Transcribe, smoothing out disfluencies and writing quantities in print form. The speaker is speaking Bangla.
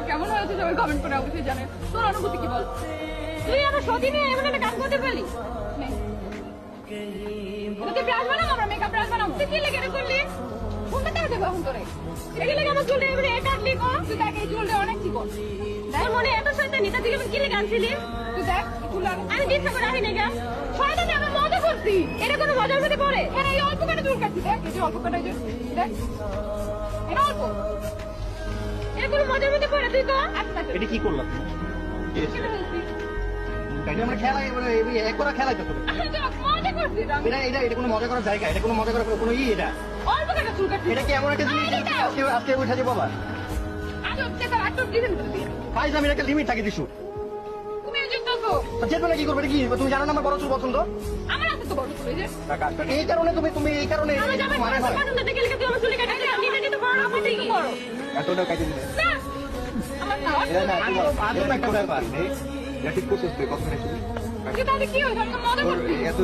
কেমন হয়েছে সবাই কমেন্ট করে অবশ্যই জানে। তোর অনুভূতি কি বল? তুই আমার সতী নিয়ে এমন একটা কাজ করতে পারলি? তুই ব্রাশ বানাবো, আমরা মেকআপ ব্রাশ বানাবো। তুই কি লেগে করলি? ফোনটা দেখে দেবো এখন তোরে। এগুলো লেগে আমার চুলটা এবারে কাটলি কর। তুই দেখ এই চুলটা অনেক চিকন। তোর মনে এত শয়তানি, তা তুই কি লেগে আনছিলি? তুই দেখ চুল আমি ইচ্ছা করে রাখি না কেন? শয়তানি আমরা মজা করছি। এটা কোনো মজার মধ্যে পড়ে? হ্যাঁ এই অল্প কাটা চুল কাটছি, দেখ এই যে অল্প কাটা যে দেখ এটা অল্প। এটা কোনো মজার মধ্যে পড়ে? তুই তো এটা কি করলাম? আমরা খেলা এক করা খেলা তো মজা করছি। এটা কোনো মজা করার জায়গা, এটা কোনো মজা করার কোনো এটা অল্প কাটা চুল কাটছি। এটা কি এমন একটা জিনিস আজকে উঠে যাবো বাবা? ফাইজলামের একটা লিমিট থাকে দিশু। তুমি যেতে তো যেতে না কি করবে? কি তুমি জানো না আমার বড় চুল পছন্দ? আমার আছে তো বড় চুল। এই যে এই কারণে তুমি এই কারণে মানে হয় পছন্দ দেখে লিখে তুই আমার চুলে কাটে আমি নিজে তো বড় আপনি কি করো? এতটা কাটে দিলে না আমার না এটা না আদর একটা ব্যাপার নেই। এটা ঠিক করছিস তুই কথা নেই। কি তাহলে কি হইলো? আমি তো মজা করছি। এত